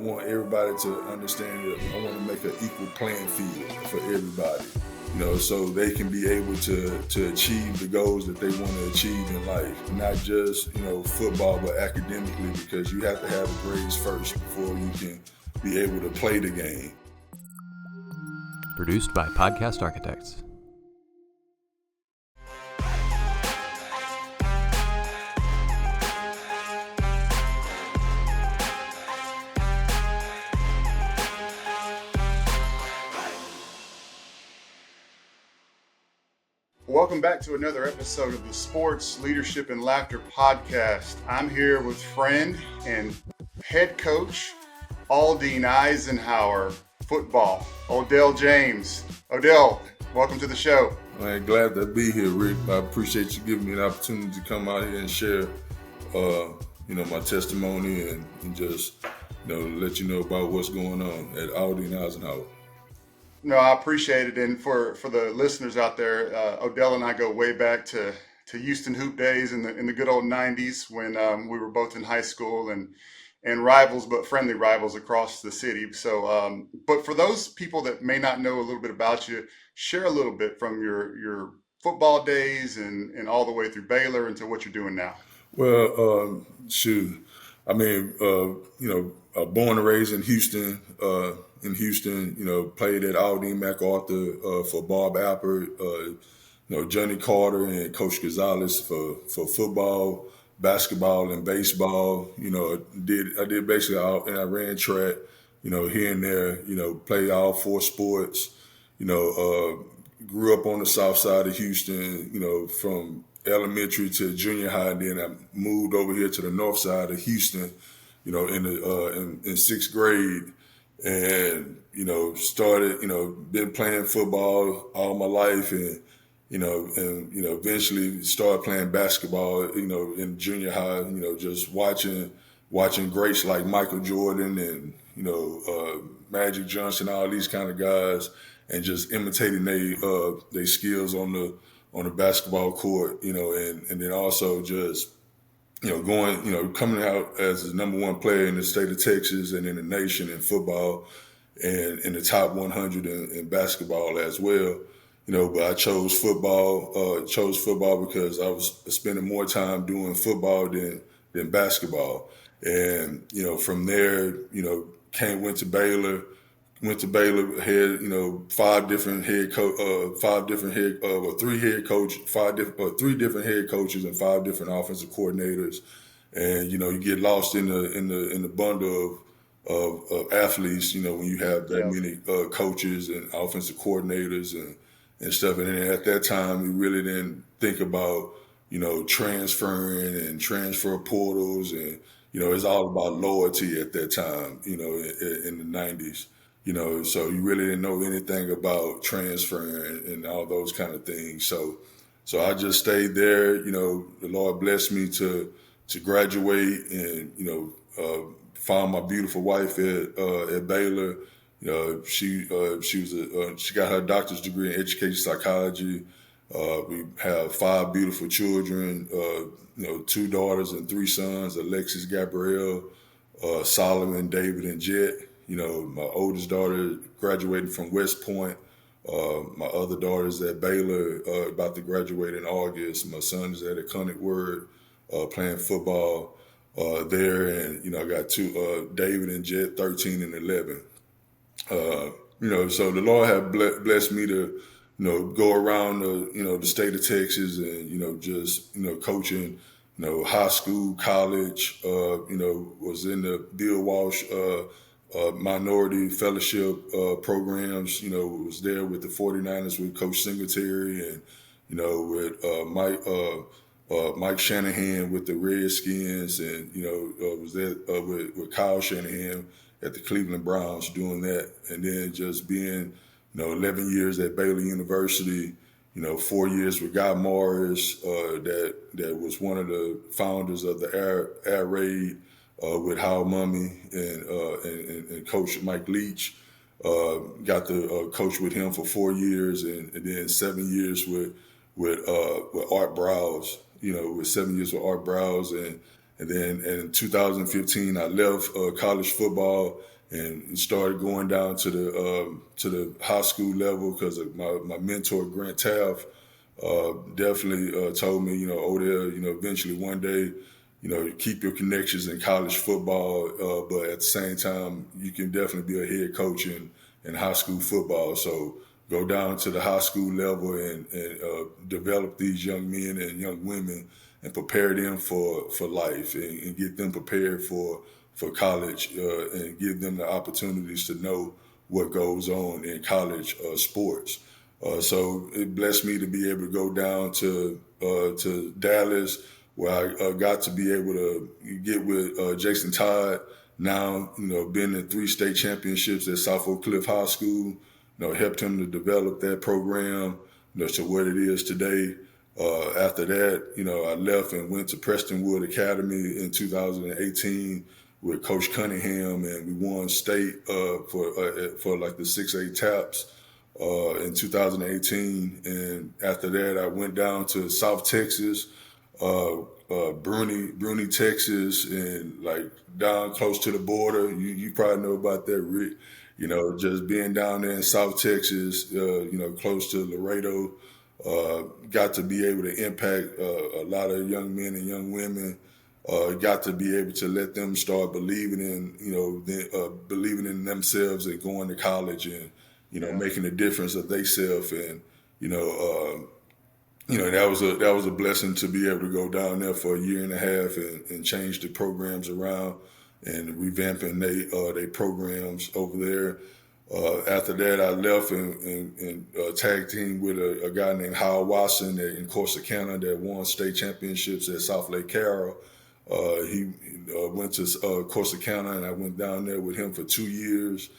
want everybody to understand that I want to make an equal playing field for everybody, so they can be able to achieve the goals that they want to achieve in life, not just, football, but academically, because you have to have the grades first before you can be able to play the game. Produced by Podcast Architects. Welcome back to another episode of the Sports Leadership and Laughter Podcast. I'm here with friend and head coach, Aldine Eisenhower football, Odell James. Odell, welcome to the show. Man, glad to be here, Rick. I appreciate you giving me an opportunity to come out here and share, my testimony and just, let you know about what's going on at Aldine Eisenhower. No, I appreciate it. And for the listeners out there, Odell and I go way back to Houston Hoop days in the good old 90s when we were both in high school and rivals, but friendly rivals across the city. So, but for those people that may not know a little bit about you, share a little bit from your football days and all the way through Baylor into what you're doing now. Well, born and raised in Houston, played at Aldine MacArthur for Bob Alpert, Johnny Carter and Coach Gonzalez for football, basketball, and baseball. I did basically all, and I ran track, here and there, played all four sports, grew up on the south side of Houston, from elementary to junior high. And then I moved over here to the north side of Houston, in sixth grade. And, started, been playing football all my life and eventually started playing basketball, in junior high, just watching greats like Michael Jordan and, Magic Johnson, all these kind of guys, and just imitating they skills on the basketball court, and then also just, coming out as the number one player in the state of Texas and in the nation in football and in the top 100 in basketball as well. But I chose football because I was spending more time doing football than basketball. And, from there, went to Baylor, had, three different head coaches and 5 different offensive coordinators. And, you get lost in the bundle of athletes, when you have that many coaches and offensive coordinators and stuff. And then at that time, we really didn't think about, transferring and transfer portals. And, it's all about loyalty at that time, in the 90s. So you really didn't know anything about transferring and all those kind of things. So I just stayed there. The Lord blessed me to graduate and, found my beautiful wife at Baylor. She got her doctor's degree in education psychology. We have 5 beautiful children, 2 daughters and 3 sons, Alexis, Gabrielle, Solomon, David, and Jet. My oldest daughter graduated from West Point. My other daughter's at Baylor, about to graduate in August. My son is at Iconic Word, playing football there. And, I got 2, David and Jet, 13 and 11. So the Lord had blessed me to, go around the state of Texas and, just, coaching, high school, college, was in the Bill Walsh minority fellowship programs, was there with the 49ers with Coach Singletary and, with Mike Shanahan with the Redskins and, was there with Kyle Shanahan at the Cleveland Browns doing that. And then just being, 11 years at Baylor University, 4 years with Guy Morris, that was one of the founders of the Air Raid, with Howard Mummy and Coach Mike Leach. Got to coach with him for 4 years and then 7 years with Art Browse, with 7 years with Art Browse. And And then in 2015, I left college football and started going down to the high school level because of my mentor, Grant Taft, definitely told me, Odell, eventually one day, keep your connections in college football, but at the same time, you can definitely be a head coach in high school football. So go down to the high school level and develop these young men and young women and prepare them for life and get them prepared for college and give them the opportunities to know what goes on in college sports. So it blessed me to be able to go down to Dallas, where I got to be able to get with Jason Todd. Now, been in 3 state championships at South Oak Cliff High School. Helped him to develop that program, to what it is today. After that, I left and went to Prestonwood Academy in 2018 with Coach Cunningham, and we won state for like the 6A TAPS in 2018. And after that, I went down to South Texas, Bruni, Texas, and like down close to the border. You probably know about that, Rick. Just being down there in South Texas, close to Laredo, got to be able to impact a lot of young men and young women. Got to be able to let them start believing believing in themselves and going to college and, making a difference of themselves. And, that was a blessing to be able to go down there for a year and a half and change the programs around and revamping they programs over there. After that, I left and tag team with a guy named Howard Watson in Corsicana that won state championships at South Lake Carroll. He went to Corsicana, and I went down there with him for 2 years.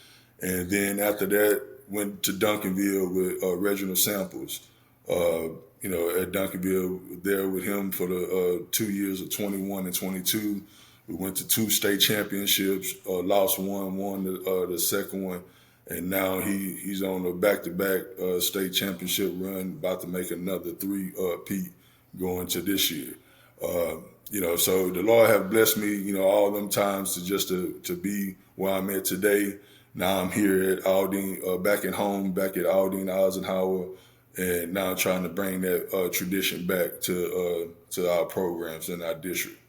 And then after that, went to Duncanville with Reginald Samples. At Duncanville, there with him for the 2 years of 21 and 22. We went to 2 state championships, lost one, won the second one. And now he's on a back-to-back state championship run, about to make another 3 Pete going to this year. So the Lord have blessed me, all them times to be where I'm at today. Now I'm here at Aldine, back at home, back at Aldine Eisenhower, and now trying to bring that tradition back to our programs in our district.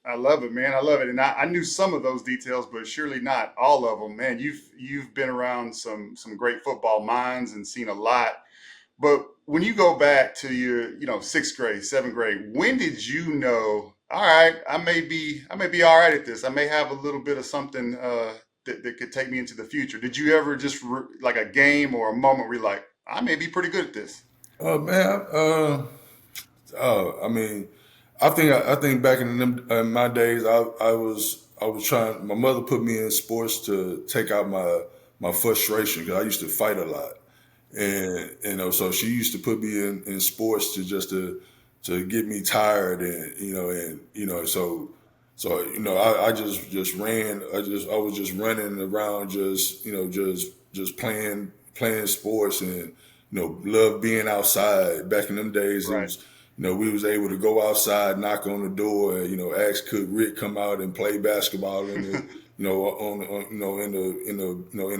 I love it, man. I love it. And I knew some of those details, but surely not all of them, man. You've been around some great football minds and seen a lot. But when you go back to your, 6th grade, 7th grade, when did you know, all right, I may be all right at this. I may have a little bit of something that could take me into the future. Did you ever just like a game or a moment where you're like, I may be pretty good at this? Oh man, I mean, I think back in my days, I was trying. My mother put me in sports to take out my frustration because I used to fight a lot, and so she used to put me in sports to get me tired, and so I just ran. I was just running around, just playing sports, and love being outside. Back in them days, it Right. was. We was able to go outside, knock on the door, and ask could Rick come out and play basketball in the, in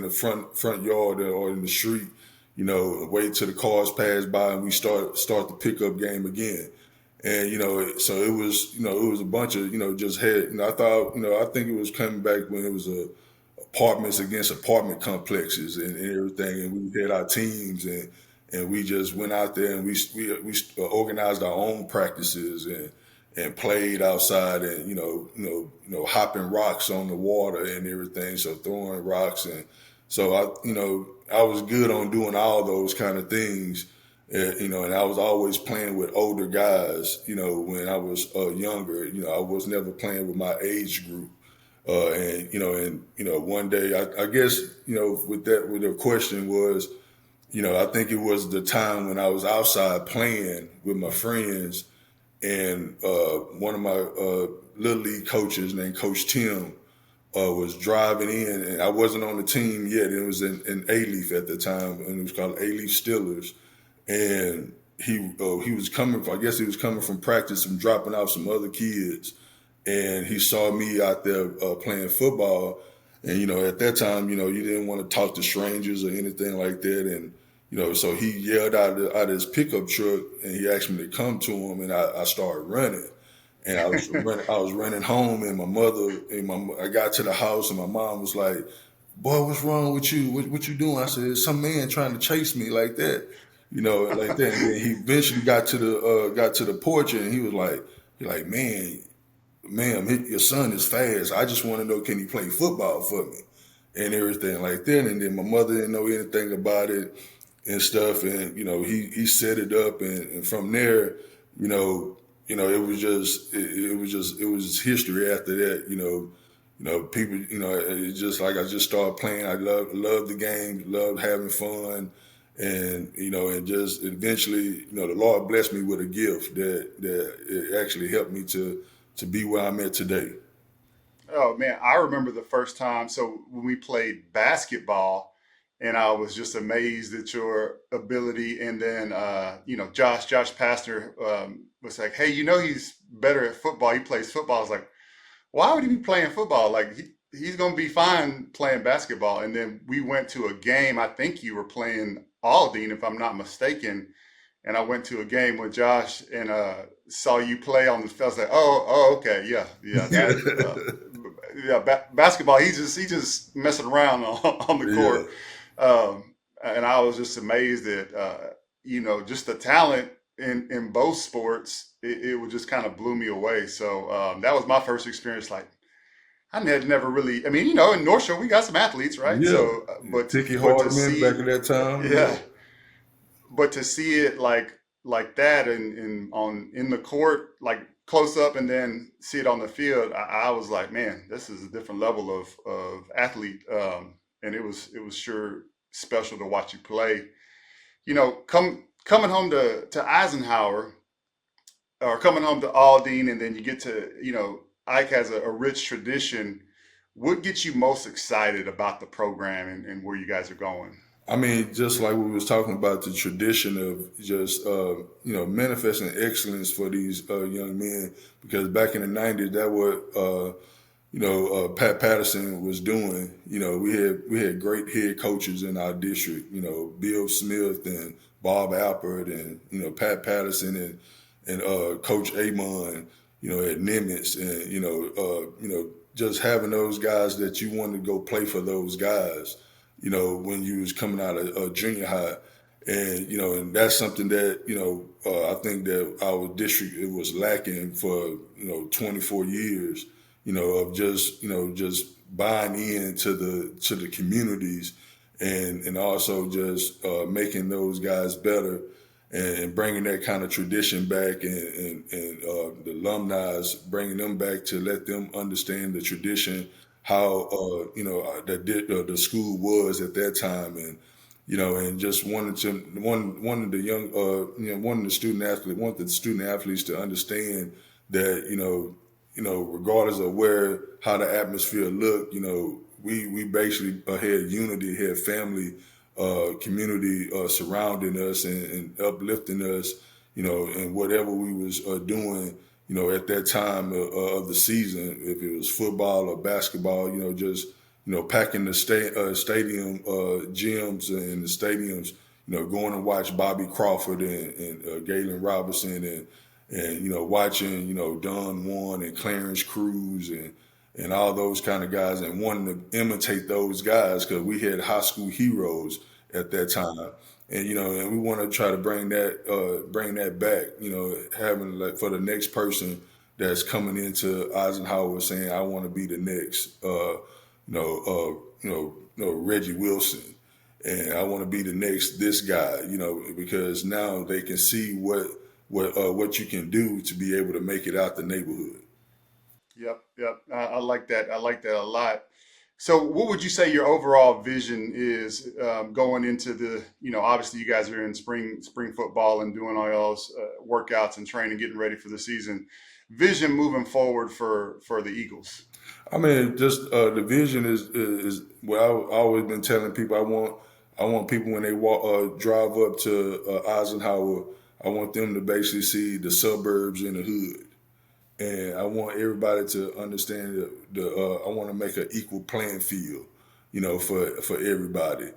the front yard or in the street. Wait till the cars pass by and we start the pickup game again. And so it was a bunch of just had. I think it was coming back when it was apartments against apartment complexes and everything, and we had our teams and we just went out there and we organized our own practices and played outside and hopping rocks on the water and everything, so throwing rocks. And so I was good on doing all those kind of things, and I was always playing with older guys. When I was younger, I was never playing with my age group. One day I guess with the question was. I think it was the time when I was outside playing with my friends, and one of my little league coaches named Coach Tim was driving in, and I wasn't on the team yet. It was in A-Leaf at the time, and it was called A-Leaf Steelers. And he was coming. I guess he was coming from practice and dropping off some other kids, and he saw me out there playing football. And, at that time, you didn't want to talk to strangers or anything like that. And, so he yelled out of his pickup truck and he asked me to come to him, and I started running. And I was running home, and I got to the house, and my mom was like, "Boy, what's wrong with you? What you doing?" I said, "There's some man trying to chase me like that, like that." And then he eventually got to the porch, and he was like, "Man, ma'am, your son is fast. I just want to know, can he play football for me?" And everything like that. And then my mother didn't know anything about it and stuff. And, he set it up. And from there, it was history after that. People, it's just like I just started playing. I love the game, love having fun. And, and just eventually, the Lord blessed me with a gift that it actually helped me to be where I'm at today. Oh man, I remember the first time. So when we played basketball, and I was just amazed at your ability. And then, Josh Pastner was like, "Hey, he's better at football. He plays football." I was like, "Why would he be playing football? Like he's gonna be fine playing basketball." And then we went to a game. I think you were playing Aldine, if I'm not mistaken. And I went to a game with Josh and saw you play on the field. I was like, oh, okay, yeah, that, basketball. He's just messing around on the Yeah. court, and I was just amazed at just the talent in both sports. It would just kind of blew me away. So that was my first experience. Like I had never really. I mean, in North Shore we got some athletes, right? Yeah. So, Tiki but to Hardman see, back at that time. yeah, but to see it like that and in the court, like close up, and then see it on the field, I was like, man, this is a different level of athlete, and it was sure special to watch you play. Coming home to Eisenhower, or coming home to Aldine, and then you get to Ike has a rich tradition. What gets you most excited about the program and where you guys are going? I mean, just like we was talking about the tradition of just manifesting excellence for these young men, because back in the '90s, that what Pat Patterson was doing. We had great head coaches in our district. Bill Smith and Bob Alpert and Pat Patterson and Coach Amon. At Nimitz, and just having those guys that you wanted to go play for those guys. When you was coming out of junior high. And that's something that, I think that our district, it was lacking for, 24 years, of just buying into the communities and also just making those guys better and bringing that kind of tradition back and the alumni, bringing them back to let them understand the tradition, how the school was at that time, and just wanted the young wanted the student athletes to understand that regardless of how the atmosphere looked, we basically had unity, had family, community surrounding us and uplifting us, and whatever we was doing, at that time of the season, if it was football or basketball, just packing the stadium gyms and the stadiums, going to watch Bobby Crawford and Galen Robinson and watching Don Juan and Clarence Cruz and all those kind of guys, and wanting to imitate those guys because we had high school heroes at that time. And we want to try to bring that back, having like for the next person that's coming into Eisenhower saying, I want to be the next, Reggie Wilson, and I want to be the next this guy, because now they can see what you can do to be able to make it out the neighborhood. Yep. I like that. I like that a lot. So, what would you say your overall vision is going into obviously you guys are in spring football and doing all y'all's workouts and training, getting ready for the season. Vision moving forward for the Eagles. I mean, just the vision is what I've always been telling people. I want people when they drive up to Eisenhower, I want them to basically see the suburbs in the hood. and I want everybody to understand I want to make an equal playing field, for everybody,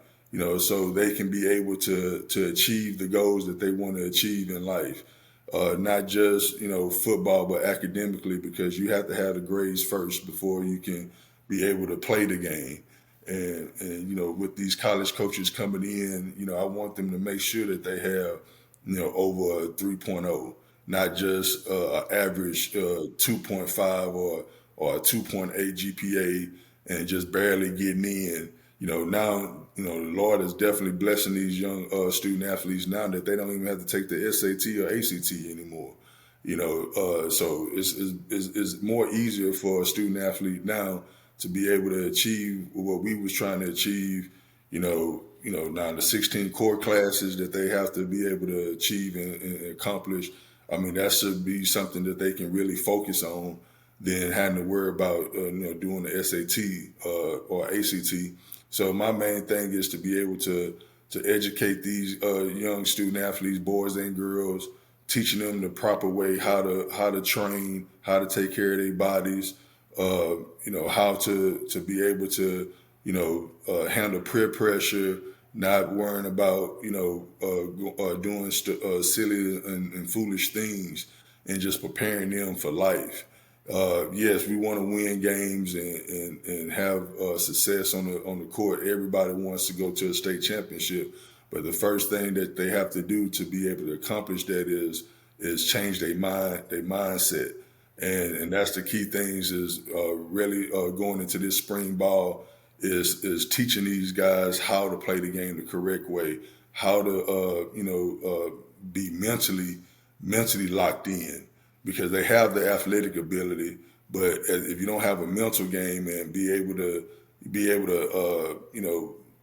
so they can be able to achieve the goals that they want to achieve in life, not just football, but academically, because you have to have the grades first before you can be able to play the game. And with these college coaches coming in, I want them to make sure that they have over a 3.0, not just an average 2.5 or a 2.8 GPA and just barely getting in. Now, the Lord is definitely blessing these young student athletes now that they don't even have to take the SAT or ACT anymore. So it's more easier for a student athlete now to be able to achieve what we was trying to achieve, now the 16 core classes that they have to be able to achieve and accomplish. I mean, that should be something that they can really focus on than having to worry about, doing the SAT or ACT. So my main thing is to be able to educate these young student athletes, boys and girls, teaching them the proper way how to train, how to take care of their bodies, how to be able to, handle peer pressure, not worrying about, doing silly and foolish things, and just preparing them for life. Yes, we want to win games and have success on the court. Everybody wants to go to a state championship, but the first thing that they have to do to be able to accomplish that is change their mindset. And that's the key things is really going into this spring ball is teaching these guys how to play the game the correct way, how to be mentally locked in, because they have the athletic ability, but if you don't have a mental game and be able to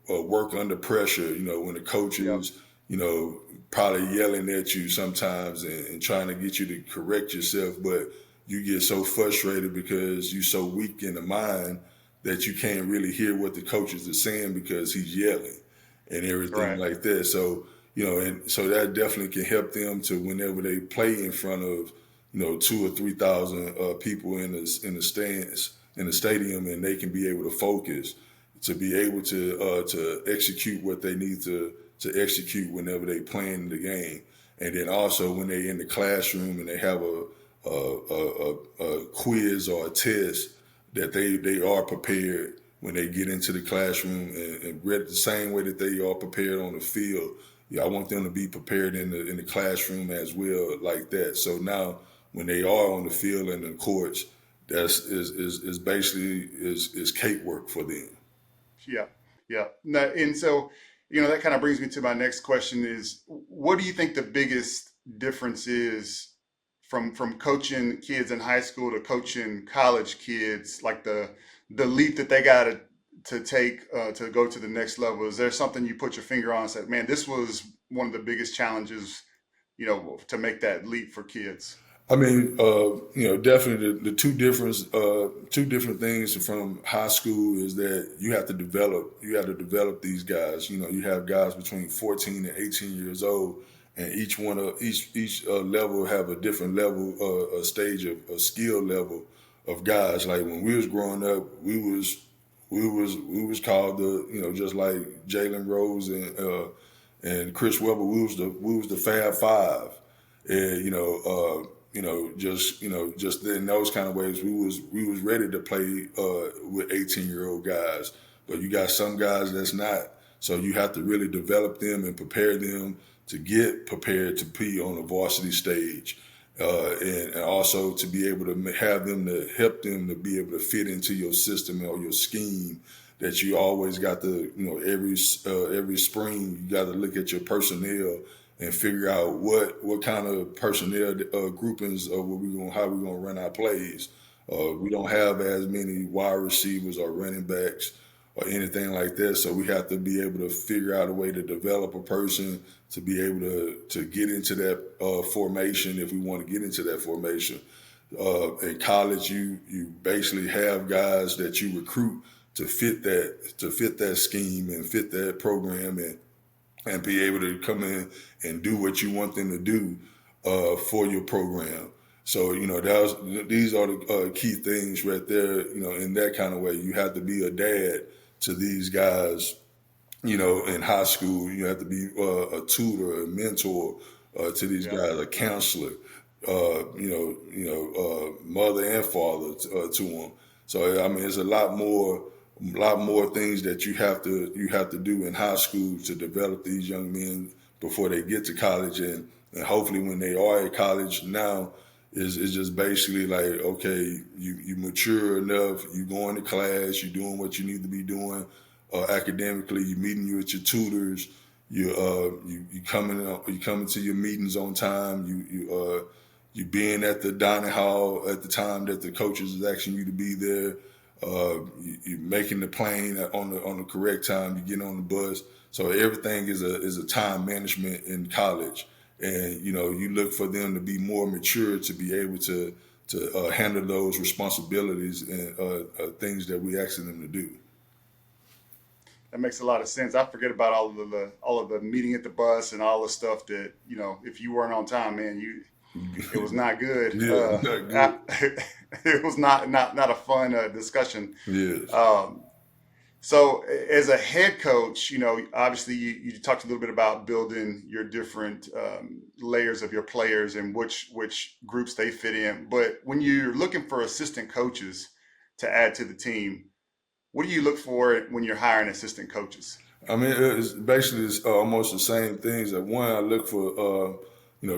work under pressure, when the coach is probably yelling at you sometimes and trying to get you to correct yourself, but you get so frustrated because you're so weak in the mind that you can't really hear what the coaches are saying because he's yelling and everything like that. So, and so that definitely can help them to whenever they play in front of, 2,000 or 3,000 people in the stands in the stadium, and they can be able to focus to be able to execute what they need to execute whenever they playing the game. And then also when they in the classroom and they have a quiz or a test, that they are prepared when they get into the classroom and read the same way that they are prepared on the field. Yeah, I want them to be prepared in the classroom as well, like that. So now when they are on the field and the courts, that's is basically is cakework for them. Yeah, yeah. No, and so, that kind of brings me to my next question is, what do you think the biggest difference is from coaching kids in high school to coaching college kids, like the leap that they got to take to go to the next level? Is there something you put your finger on and said, man, this was one of the biggest challenges, to make that leap for kids? I mean, definitely the two different things from high school is that you have to develop these guys. You have guys between 14 and 18 years old, and each level have a different level, a stage of a skill level of guys. Like when we was growing up, we was called just like Jalen Rose and Chris Webber, we was the Fab Five, and just in those kind of ways, we was ready to play with 18-year-old guys. But you got some guys that's not, so you have to really develop them and prepare them to get prepared to be on the varsity stage, and also to be able to have them to help them to be able to fit into your system or your scheme. That you always got to, every spring you got to look at your personnel and figure out what kind of personnel groupings how we gonna run our plays. We don't have as many wide receivers or running backs or anything like that, so we have to be able to figure out a way to develop a person to be able to get into that formation if we want to get into that formation. In college, you basically have guys that you recruit to fit that scheme and fit that program and be able to come in and do what you want them to do for your program. So, these are the key things right there, in that kind of way. You have to be a dad to these guys, in high school. You have to be a tutor, a mentor to these Yeah. guys, a counselor, mother and father to them. So, I mean, there's a lot more things that you have to do in high school to develop these young men before they get to college, and hopefully when they are at college now, is just basically like, okay, you mature enough, you going to class, you doing what you need to be doing academically, you meeting with your tutors, you coming to your meetings on time, you being at the dining hall at the time that the coaches is asking you to be there, you making the plane on the correct time, you get on the bus. So everything is a time management in college, and you look for them to be more mature to be able to handle those responsibilities and things that we asking them to do. That makes a lot of sense. I forget about all of the meeting at the bus and all the stuff that, if you weren't on time, man, it was not good. Yeah, not good. It was not a fun discussion. Yes. Um, so as a head coach, obviously you talked a little bit about building your different layers of your players and which groups they fit in. But when you're looking for assistant coaches to add to the team, what do you look for when you're hiring assistant coaches? I mean, it's almost the same things. That one, I look for,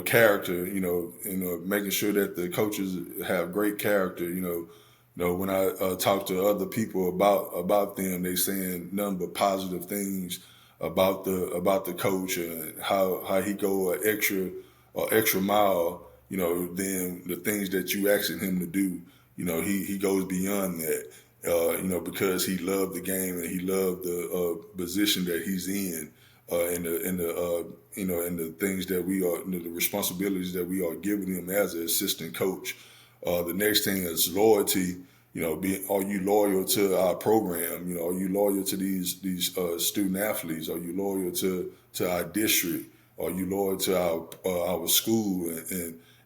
character. Making sure that the coaches have great character. When I talk to other people about them, they saying nothing but positive things about the coach and how he go an extra mile. Than the things that you asking him to do. He goes beyond that. Because he loved the game and he loved the position that he's in, and the things that we are, the responsibilities that we are giving him as an assistant coach. The next thing is loyalty. Are you loyal to our program? Are you loyal to these student athletes? Are you loyal to our district? Are you loyal to our school?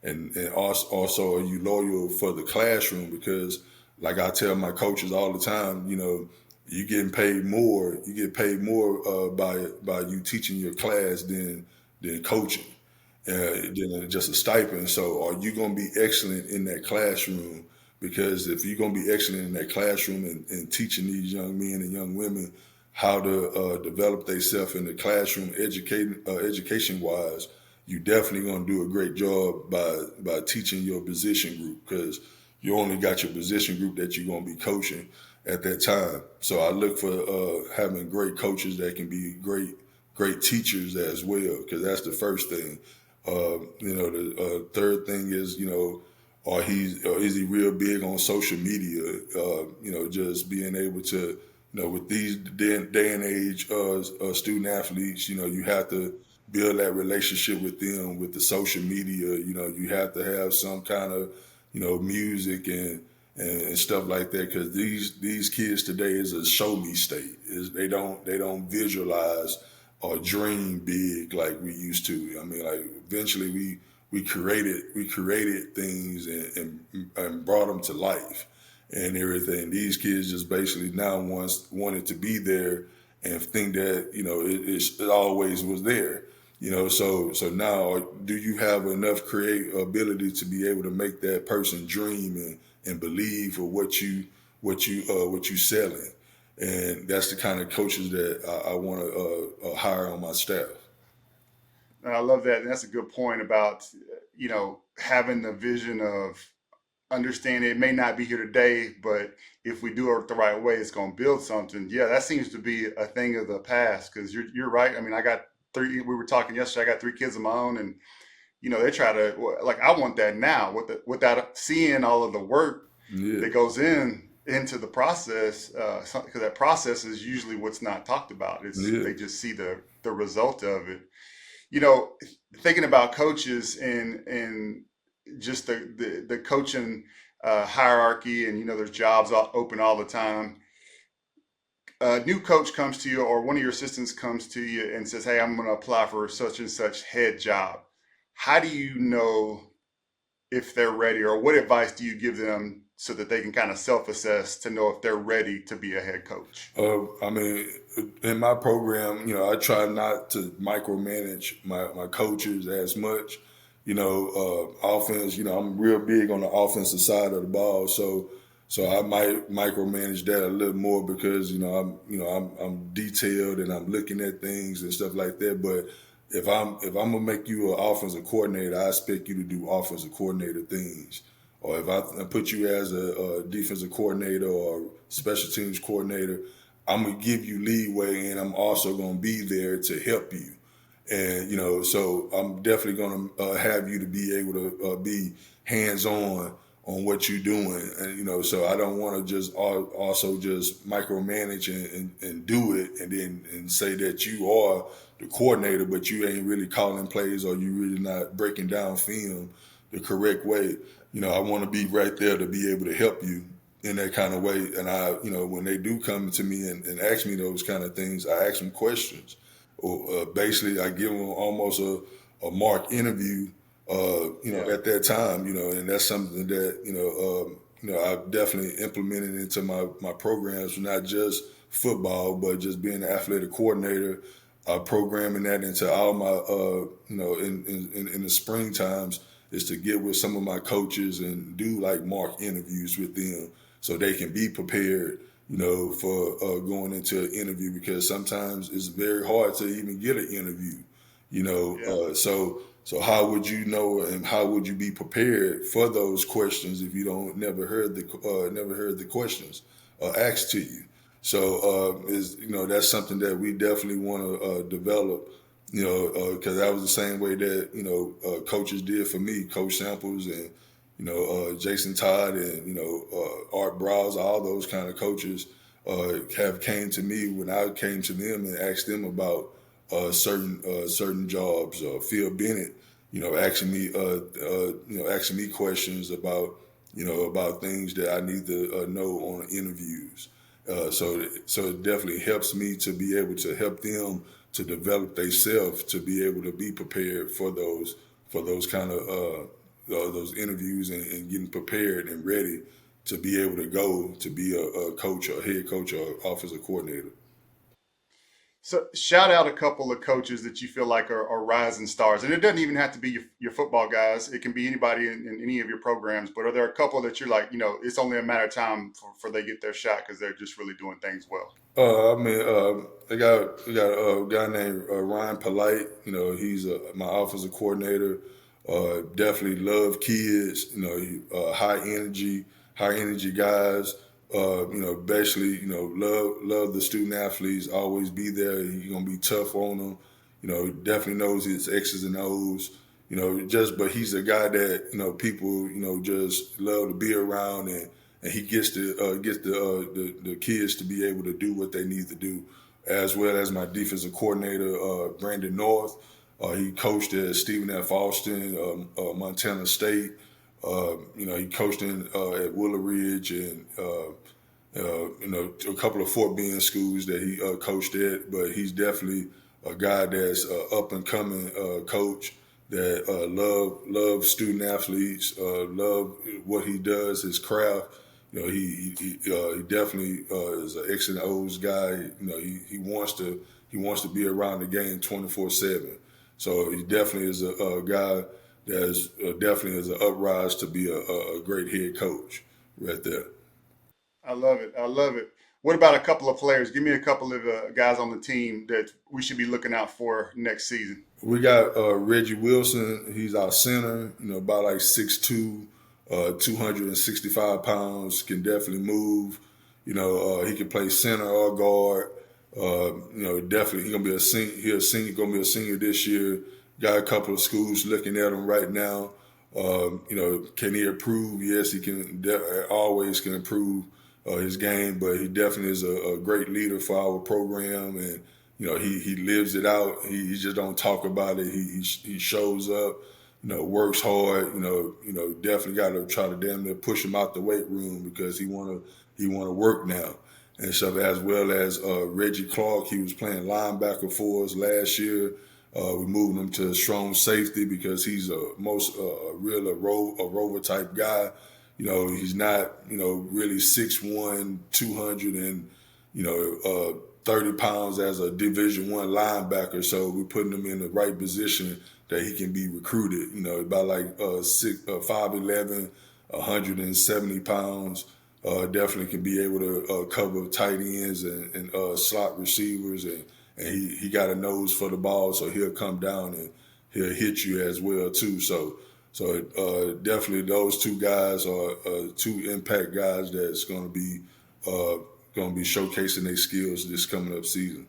And also, are you loyal for the classroom? Because like I tell my coaches all the time, you getting paid more. You get paid more by you teaching your class than coaching, than just a stipend. So, are you going to be excellent in that classroom? Because if you're going to be excellent in that classroom and teaching these young men and young women how to develop themselves in the classroom, education wise, you definitely going to do a great job by teaching your position group, because you only got your position group that you're going to be coaching at that time. So I look for having great coaches that can be great teachers as well, because that's the first thing. The third thing is, is he real big on social media? Just being able to, with these day and age student athletes, you have to build that relationship with them with the social media. You have to have some kind of, music and stuff like that, because these kids today is a show me state. They don't visualize or dream big like we used to. I mean, like eventually we created things and brought them to life and everything. These kids just basically now wanted to be there and think that it always was there. So now, do you have enough create ability to be able to make that person dream and believe for what you selling? And that's the kind of coaches that I want to hire on my staff. And I love that. And that's a good point about, having the vision of understanding it may not be here today, but if we do it the right way, it's going to build something. Yeah, that seems to be a thing of the past, because you're right. I mean, I got three, we were talking yesterday, I got three kids of my own, and, they try to, like, I want that now without seeing all of the work Yeah, that goes into the process, because that process is usually what's not talked about. yeah. They just see the result of it. You know, Thinking about coaches and just the coaching hierarchy, and there's jobs open all the time. A new coach comes to you, or one of your assistants comes to you and says, "Hey, I'm going to apply for such and such head job." How do you know if they're ready, or what advice do you give them so that they can kind of self-assess to know if they're ready to be a head coach? I mean, in my program, I try not to micromanage my coaches as much. Offense, I'm real big on the offensive side of the ball, so I might micromanage that a little more because I'm detailed and I'm looking at things and stuff like that. But if I'm gonna make you an offensive coordinator, I expect you to do offensive coordinator things. Or if I put you as a defensive coordinator or special teams coordinator, I'm gonna give you leeway, and I'm also gonna be there to help you. And so I'm definitely gonna have you to be able to be hands on what you're doing, and so I don't want to just also just micromanage and do it, and then and say that you are the coordinator, but you ain't really calling plays or you really not breaking down film the correct way. I want to be right there to be able to help you in that kind of way. And when they do come to me and ask me those kind of things, I ask them questions. Or basically, I give them almost a mock interview, at that time, and that's something that, I've definitely implemented into my programs, not just football, but just being an athletic coordinator, programming that into all my, in the spring times, is to get with some of my coaches and do like mock interviews with them so they can be prepared, for going into an interview, because sometimes it's very hard to even get an interview, so how would you know and how would you be prepared for those questions if you don't never heard the questions asked to you? So that's something that we definitely want to develop, because that was the same way that coaches did for me, Coach Samples and Jason Todd and Art Browse, all those kind of coaches have came to me when I came to them and asked them about certain jobs. Phil Bennett, asking me questions about about things that I need to know on interviews. So it definitely helps me to be able to help them to develop themselves to be able to be prepared for those kind of those interviews and getting prepared and ready to be able to go to be a coach or a head coach or offensive coordinator. So shout out a couple of coaches that you feel like are rising stars. And it doesn't even have to be your football guys. It can be anybody in any of your programs. But are there a couple that you're like, it's only a matter of time for they get their shot because they're just really doing things well? I got a guy named Ryan Polite. He's my offensive coordinator. Definitely love kids. High energy guys. Basically, love the student athletes. Always be there. He's gonna be tough on them. He definitely knows his X's and O's. But he's a guy that people just love to be around, and he gets the kids to be able to do what they need to do, as well as my defensive coordinator Brandon North. He coached at Stephen F. Austin, Montana State. He coached at Willow Ridge and a couple of Fort Bend schools that he coached at. But he's definitely a guy that's up and coming coach that love student athletes, love what he does, his craft. He definitely is an X and O's guy. He wants to be around the game 24/7. So he definitely is a guy that is definitely is an uprise to be a great head coach right there. I love it. I love it. What about a couple of players? Give me a couple of guys on the team that we should be looking out for next season. We got Reggie Wilson. He's our center, about like 6'2", 265 pounds, can definitely move. He can play center or guard. Definitely he's gonna be a senior. Gonna be a senior this year. Got a couple of schools looking at him right now. Can he improve? Yes, he can. Always can improve his game, but he definitely is a great leader for our program, and he lives it out. He just don't talk about it. He shows up. Works hard. Definitely got to try to damn near push him out the weight room because he wanna work now. And so, as well as Reggie Clark, he was playing linebacker for us last year. We moved him to strong safety because he's a rover type guy. He's not really 6'1", 200 and 30 pounds as a Division I linebacker. So we're putting him in the right position that he can be recruited. About like 5'11", 170 pounds. Definitely can be able to cover tight ends and slot receivers, and he got a nose for the ball, so he'll come down and he'll hit you as well too. So definitely those two guys are two impact guys that's going to be showcasing their skills this coming up season.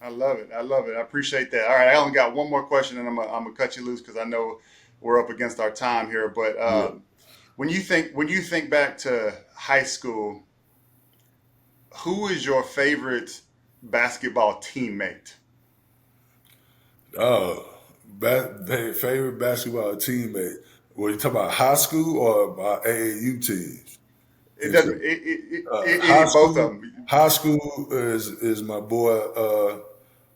I love it. I love it. I appreciate that. All right, I only got one more question, and I'm gonna cut you loose because I know we're up against our time here. But Yeah. when you think back to high school, who is your favorite basketball teammate? Uh, favorite basketball teammate. Well, you talking about high school or about AAU teams? It doesn't. High Both of school. them. High school is my boy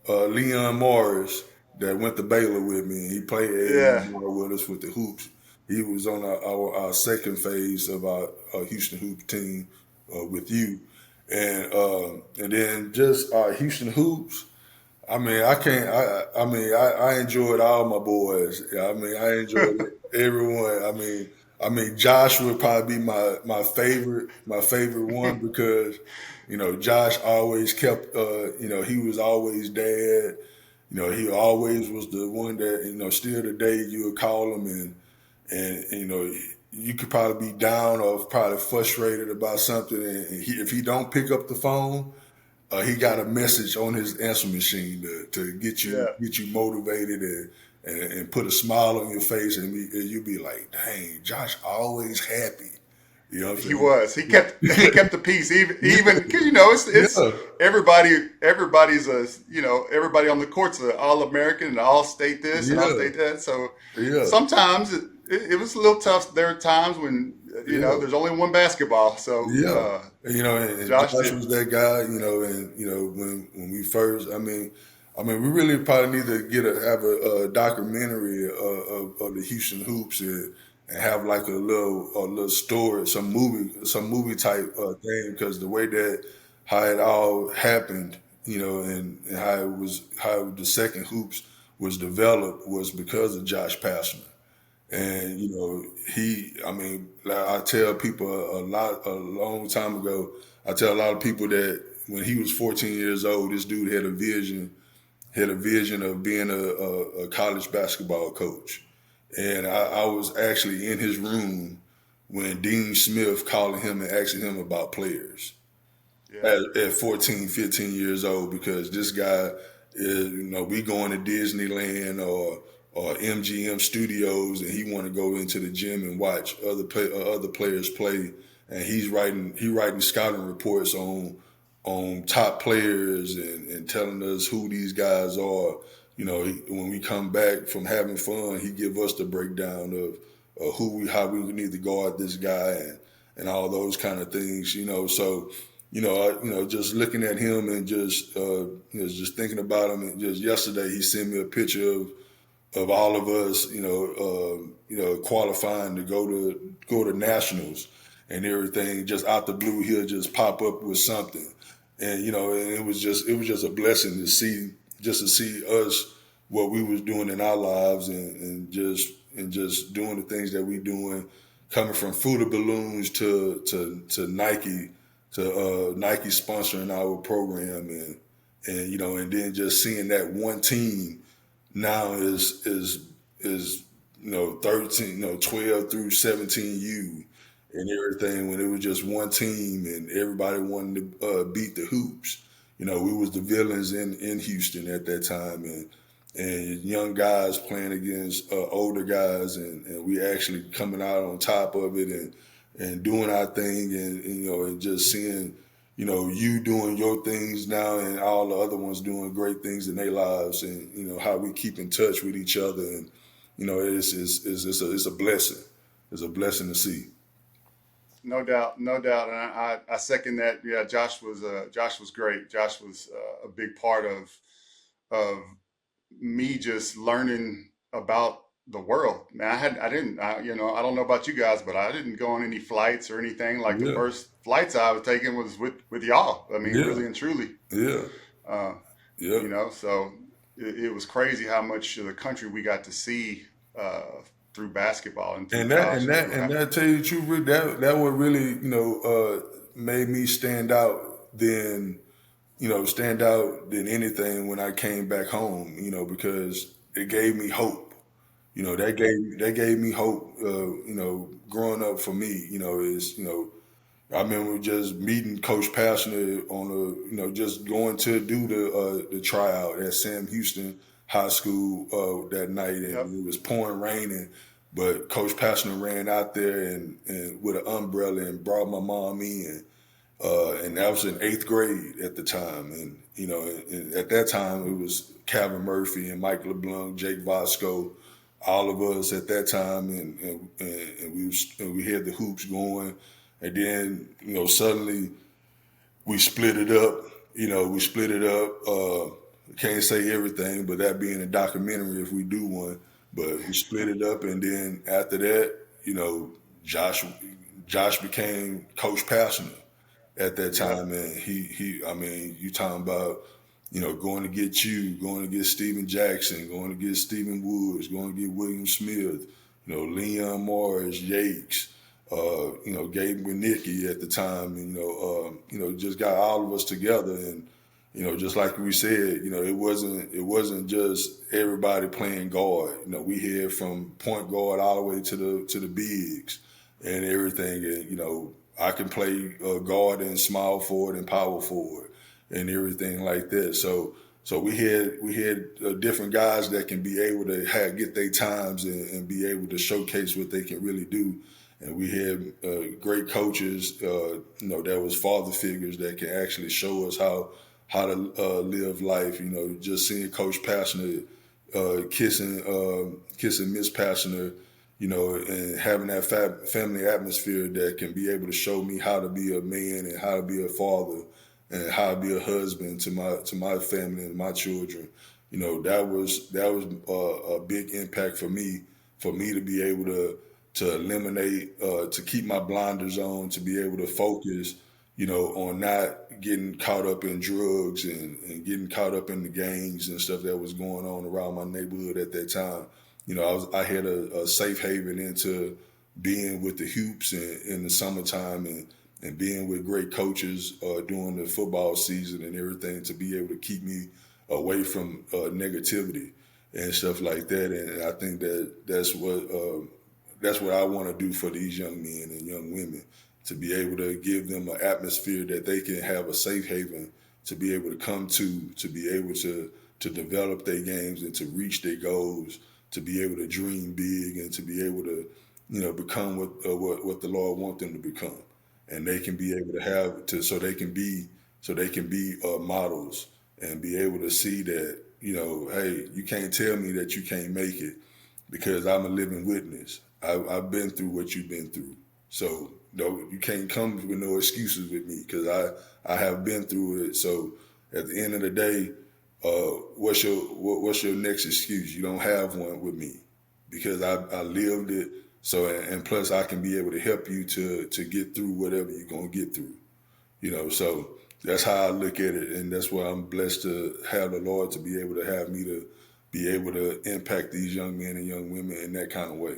Leon Morris that went to Baylor with me. He played Yeah. AAU with us with the hoops. He was on our second phase of our Houston Hoops team with you, and then just Houston Hoops. I mean, I can't. I enjoyed all my boys. I mean, I enjoyed everyone. I mean, Josh would probably be my favorite one because, Josh always kept. He was always dad. He always was the one that still today you would call him and you could probably be down or probably frustrated about something, and if he don't pick up the phone. He got a message on his answer machine to Yeah. get you motivated and put a smile on your face, and you be like, "Dang, Josh always happy." You know what I'm He saying? was. He kept the peace. Even Yeah, it's everybody's everybody on the court's an all American and all state this and all yeah, state that. So yeah, sometimes it was a little tough. There are times when yeah. there's only one basketball. So Yeah, and Josh Josh did. was that guy, and when we first, we really probably need to have a documentary of the Houston Hoops and have like a little story, some movie type thing, because the way that how it all happened, and how the second Hoops was developed was because of Josh Pastner. And like I tell people a long time ago. I tell a lot of people that when he was 14 years old, this dude had a vision of being a college basketball coach. And I was actually in his room when Dean Smith calling him and asking him about players Yeah. at 14, 15 years old, because this guy is, we going to Disneyland or MGM Studios, and he want to go into the gym and watch other players play, and he writing scouting reports on top players and telling us who these guys are. When we come back from having fun, he give us the breakdown of how we need to guard this guy and all those kind of things. So just looking at him and just thinking about him. And just yesterday, he sent me a picture of all of us, qualifying to go to nationals and everything. Just out the blue, he'll just pop up with something, and and it was just a blessing to see us what we was doing in our lives and just doing the things that we doing, coming from Fruit of Balloons to Nike to Nike sponsoring our program and then just seeing that one team now is 13 12 through 17U and everything, when it was just one team and everybody wanted to beat the Hoops. We was the villains in Houston at that time, and young guys playing against older guys, and we actually coming out on top of it and doing our thing, and just seeing you doing your things now and all the other ones doing great things in their lives, and how we keep in touch with each other, and it's a blessing. It's a blessing to see. No doubt, no doubt, and I second that. Yeah, Josh was great. Josh was a big part of me just learning about the world. Man, I don't know about you guys, but I didn't go on any flights or anything. Like the Yeah, first flights I was taking was with y'all. I mean, yeah, really and truly. yeah, Uh, yeah. so it was crazy how much of the country we got to see through basketball and through And that college and and that through and high. that tell you the truth, Rick, that what really made me stand out than anything when I came back home. Because it gave me hope. That gave me hope. Growing up for me, is I remember just meeting Coach Pastner on just going to do the tryout at Sam Houston High School that night, Yep. and it was pouring raining, but Coach Pastner ran out there and with an umbrella and brought my mom in, and that was in 8th grade at the time, and at that time it was Calvin Murphy and Mike LeBlanc, Jake Vasco, all of us at that time, and we had the hoops going, and then suddenly we split it up. We split it up. Can't say everything, but that being a documentary if we do one. But we split it up, and then after that, Josh Josh became Coach Passioner at that Yep. time, and I mean, you talking about going to get Steven Jackson, going to get Stephen Woods, going to get William Smith, Leon Morris, Yakes, Gabe Winnicki at the time, and just got all of us together, and just like we said, it wasn't just everybody playing guard. We had from point guard all the way to the bigs and everything, and I can play guard and small forward and power forward and everything like that. So we had different guys that can be able to get their times and be able to showcase what they can really do. And we had great coaches, that was father figures that can actually show us how to live life. Just seeing Coach Passioner kissing Miss Passioner, and having that family atmosphere that can be able to show me how to be a man and how to be a father and how to be a husband to my family and my children. That was a big impact for me to be able to eliminate, to keep my blinders on, to be able to focus, on not getting caught up in drugs and getting caught up in the gangs and stuff that was going on around my neighborhood at that time. I had a safe haven into being with the hoops in the summertime and being with great coaches during the football season and everything to be able to keep me away from negativity and stuff like that. And I think that's what I want to do for these young men and young women, to be able to give them an atmosphere that they can have a safe haven to be able to come to be able to develop their games and to reach their goals, to be able to dream big and to be able to, become what the Lord wants them to become, and they can be able to so they can be models and be able to see that, hey, you can't tell me that you can't make it because I'm a living witness. I've been through what you've been through, so no, you can't come with no excuses with me because I have been through it. So at the end of the day, what's your next excuse? You don't have one with me because I lived it. So and plus I can be able to help you to get through whatever you're gonna get through. So that's how I look at it, and that's why I'm blessed to have the Lord to be able to have me to be able to impact these young men and young women in that kind of way.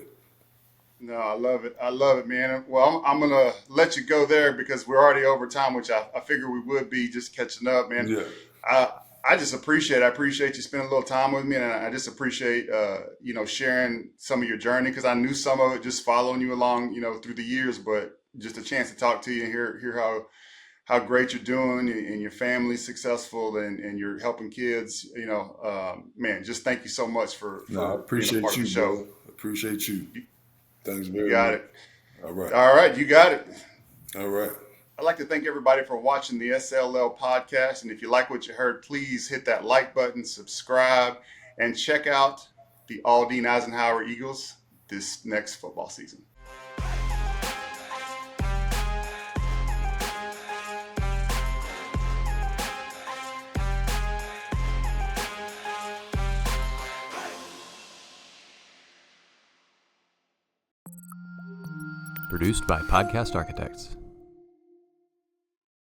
No, I love it. I love it, man. Well, I'm going to let you go there because we're already over time, which I figure we would be just catching up, man. Yeah. I just I appreciate you spending a little time with me. And I just appreciate, sharing some of your journey because I knew some of it just following you along, through the years, but just a chance to talk to you and hear how great you're doing and your family's successful and you're helping kids, man, just thank you so much for No, I being a part appreciate of the you, show. bro. Appreciate you. Thanks You very got much. it. All right. All right. You got it. All right. I'd like to thank everybody for watching the SLL podcast. And if you like what you heard, please hit that like button, subscribe, and check out the Aldine Eisenhower Eagles this next football season. Produced by Podcast Architects.